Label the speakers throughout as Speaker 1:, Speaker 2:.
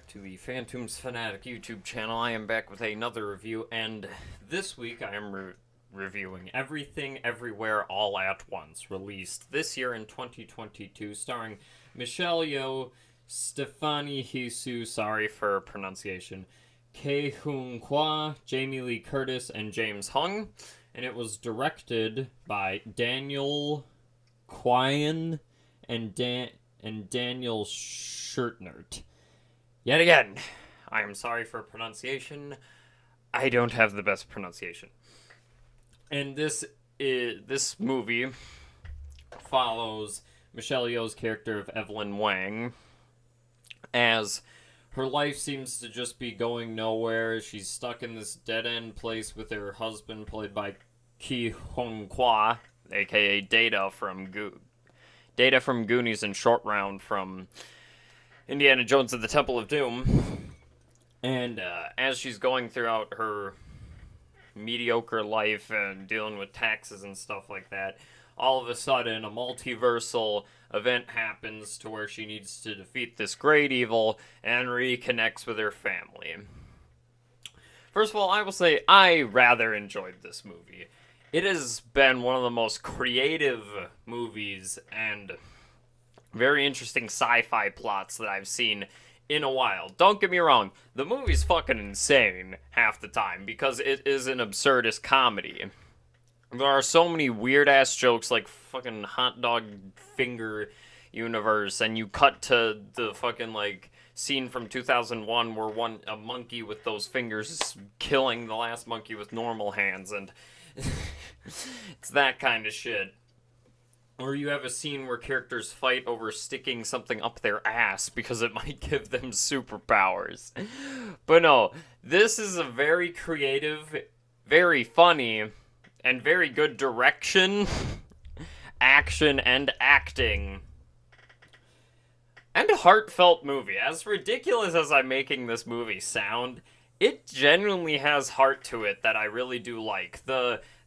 Speaker 1: to the Phantoms Fanatic YouTube channel. I am back with another review, and this week I am reviewing Everything Everywhere All at Once, released this year in 2022, starring Michelle Yeoh, Stephanie Hsu, sorry for pronunciation, Ke Huy Quan, Jamie Lee Curtis, and James Hong, and it was directed by Daniel Kwan and Daniel Schurtnert. Yet again, I am sorry for pronunciation. I don't have the best pronunciation. And this movie follows Michelle Yeoh's character of Evelyn Wang as her life seems to just be going nowhere. She's stuck in this dead-end place with her husband, played by Ke Huy Quan, aka Data from Goonies and Short Round from Indiana Jones and the Temple of Doom. And as she's going throughout her mediocre life and dealing with taxes and stuff like that, all of a sudden a multiversal event happens to where she needs to defeat this great evil and reconnects with her family. First of all, I will say I rather enjoyed this movie. It has been one of the most creative movies and very interesting sci-fi plots that I've seen in a while. Don't get me wrong, the movie's fucking insane half the time because it is an absurdist comedy. There are so many weird-ass jokes like fucking hot dog finger universe, and you cut to the fucking like scene from 2001 where a monkey with those fingers is killing the last monkey with normal hands, and it's that kind of shit. Or you have a scene where characters fight over sticking something up their ass because it might give them superpowers. But no, this is a very creative, very funny, and very good direction, action, and acting, and a heartfelt movie. As ridiculous as I'm making this movie sound, it genuinely has heart to it that I really do like.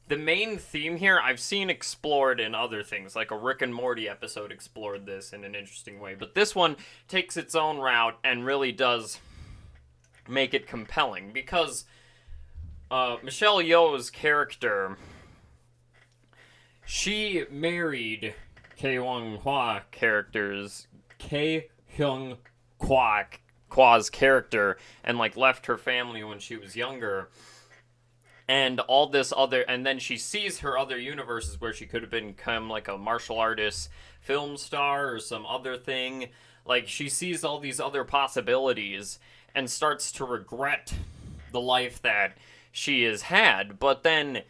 Speaker 1: The main theme here I've seen explored in other things, like a Rick and Morty episode explored this in an interesting way, but this one takes its own route and really does make it compelling, because Michelle Yeoh's character, she married Ke Huy Quan's character and like left her family when she was younger. And all this other, and then she sees her other universes where she could have become like a martial artist, film star, or some other thing. Like, she sees all these other possibilities and starts to regret the life that she has had. But then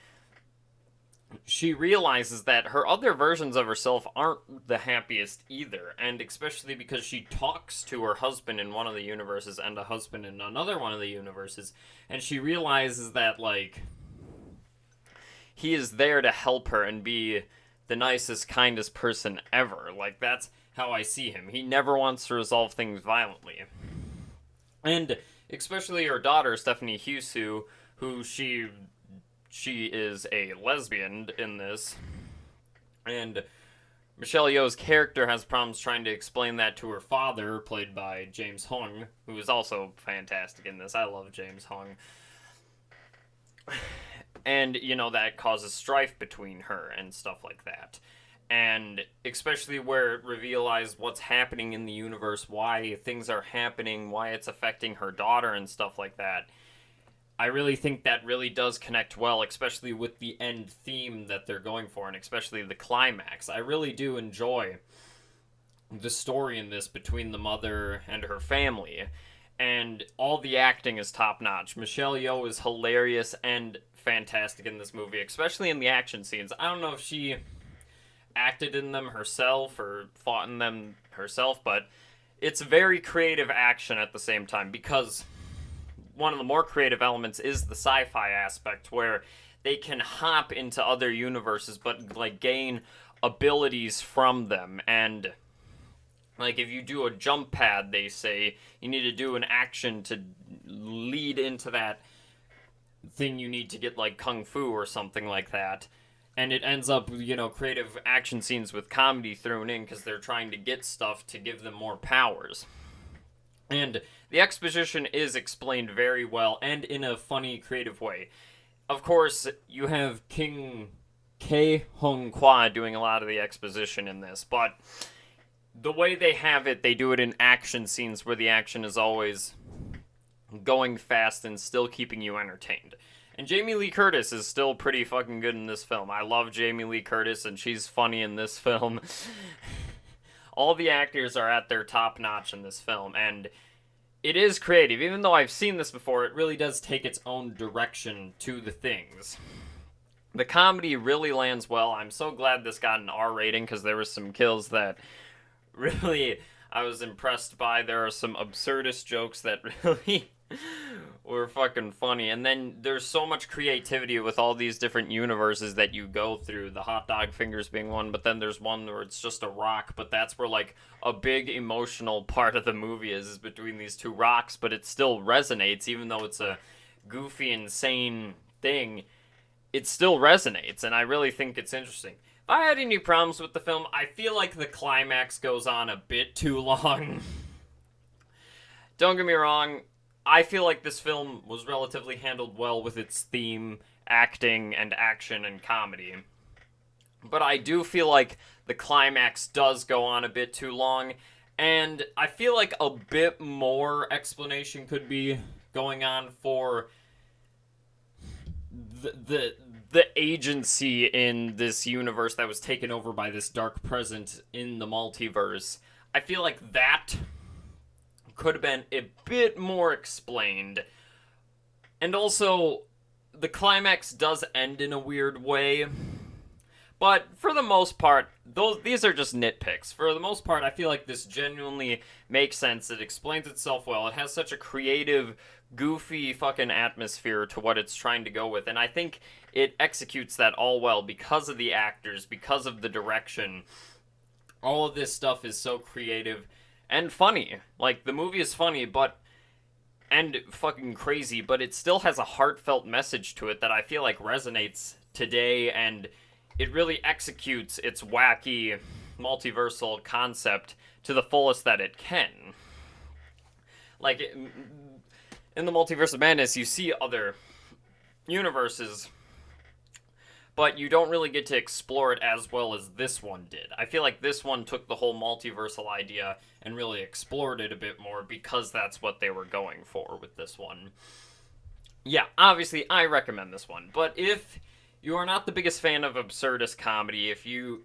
Speaker 1: she realizes that her other versions of herself aren't the happiest either. And especially because she talks to her husband in one of the universes and a husband in another one of the universes. And she realizes that, like, he is there to help her and be the nicest, kindest person ever. Like, that's how I see him. He never wants to resolve things violently. And especially her daughter, Stephanie Hsu, who she is a lesbian in this. And Michelle Yeoh's character has problems trying to explain that to her father, played by James Hong, who is also fantastic in this. I love James Hong. And, you know, that causes strife between her and stuff like that. And especially where it reveals what's happening in the universe, why things are happening, why it's affecting her daughter and stuff like that. I really think that really does connect well, especially with the end theme that they're going for, and especially the climax. I really do enjoy the story in this between the mother and her family. And all the acting is top-notch. Michelle Yeoh is hilarious and fantastic in this movie, especially in the action scenes. I don't know if she acted in them herself or fought in them herself, but it's very creative action at the same time, because one of the more creative elements is the sci-fi aspect, where they can hop into other universes but like gain abilities from them. And like, if you do a jump pad, they say you need to do an action to lead into that thing you need to get, like kung fu or something like that. And it ends up, you know, creative action scenes with comedy thrown in because they're trying to get stuff to give them more powers. And the exposition is explained very well and in a funny, creative way. Of course, you have King Ke Hung Kwa doing a lot of the exposition in this, but the way they have it, they do it in action scenes where the action is always going fast and still keeping you entertained. And Jamie Lee Curtis is still pretty fucking good in this film. I love Jamie Lee Curtis, and she's funny in this film. All the actors are at their top notch in this film, and it is creative. Even though I've seen this before, it really does take its own direction to the things. The comedy really lands well. I'm so glad this got an R rating, because there were some kills that really I was impressed by. There are some absurdist jokes that really were fucking funny. And then there's so much creativity with all these different universes that you go through. The hot dog fingers being one, but then there's one where it's just a rock, but that's where like a big emotional part of the movie is between these two rocks, but it still resonates even though it's a goofy, insane thing. It still resonates, and I really think it's interesting. If I had any problems with the film, I feel like the climax goes on a bit too long. Don't get me wrong, I feel like this film was relatively handled well with its theme, acting, and action and comedy. But I do feel like the climax does go on a bit too long, and I feel like a bit more explanation could be going on for the agency in this universe that was taken over by this dark presence in the multiverse. I feel like that could have been a bit more explained. And also, the climax does end in a weird way. But for the most part, these are just nitpicks. For the most part, I feel like this genuinely makes sense. It explains itself well. It has such a creative, goofy fucking atmosphere to what it's trying to go with. And I think it executes that all well because of the actors, because of the direction. All of this stuff is so creative and funny. Like, the movie is funny, and fucking crazy, but it still has a heartfelt message to it that I feel like resonates today, and it really executes its wacky multiversal concept to the fullest that it can. Like, in the Multiverse of Madness, you see other universes, but you don't really get to explore it as well as this one did. I feel like this one took the whole multiversal idea and really explored it a bit more because that's what they were going for with this one. Yeah, obviously, I recommend this one, but if you are not the biggest fan of absurdist comedy, if you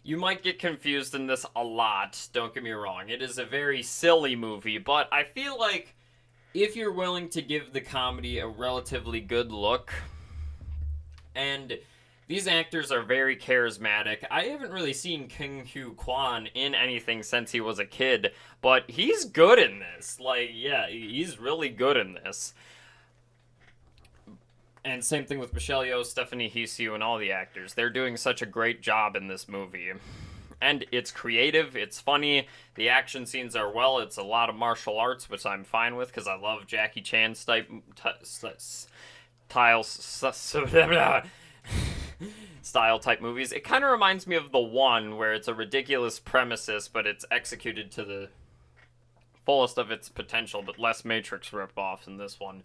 Speaker 1: might get confused in this a lot, don't get me wrong. It is a very silly movie, but I feel like if you're willing to give the comedy a relatively good look, and these actors are very charismatic. I haven't really seen King Hugh Kwan in anything since he was a kid, but he's good in this. Like, yeah, he's really good in this. And same thing with Michelle Yeoh, Stephanie Hsu, and all the actors. They're doing such a great job in this movie. And it's creative, it's funny, the action scenes are well, it's a lot of martial arts, which I'm fine with, because I love Jackie Chan style type movies. It kind of reminds me of The One, where it's a ridiculous premises, but it's executed to the fullest of its potential, but less Matrix ripoff in this one.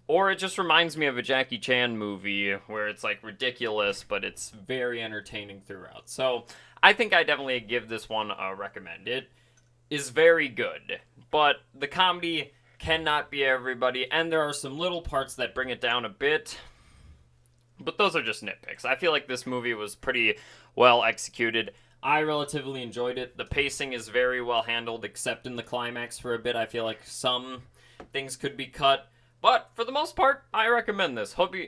Speaker 1: Or it just reminds me of a Jackie Chan movie, where it's like ridiculous, but it's very entertaining throughout. So I think I definitely give this one a recommend. It is very good, but the comedy cannot be everybody, and there are some little parts that bring it down a bit, but those are just nitpicks. I feel like this movie was pretty well executed. I relatively enjoyed it. The pacing is very well handled, except in the climax for a bit. I feel like some things could be cut, but for the most part, I recommend this. Hope you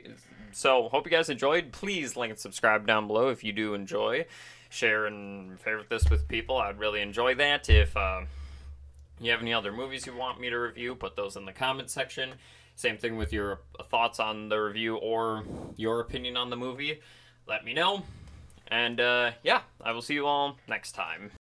Speaker 1: guys enjoyed. Please like and subscribe down below if you do enjoy. Share and favorite this with people. I'd really enjoy that. If you have any other movies you want me to review, put those in the comment section. Same thing with your thoughts on the review or your opinion on the movie. Let me know. And yeah, I will see you all next time.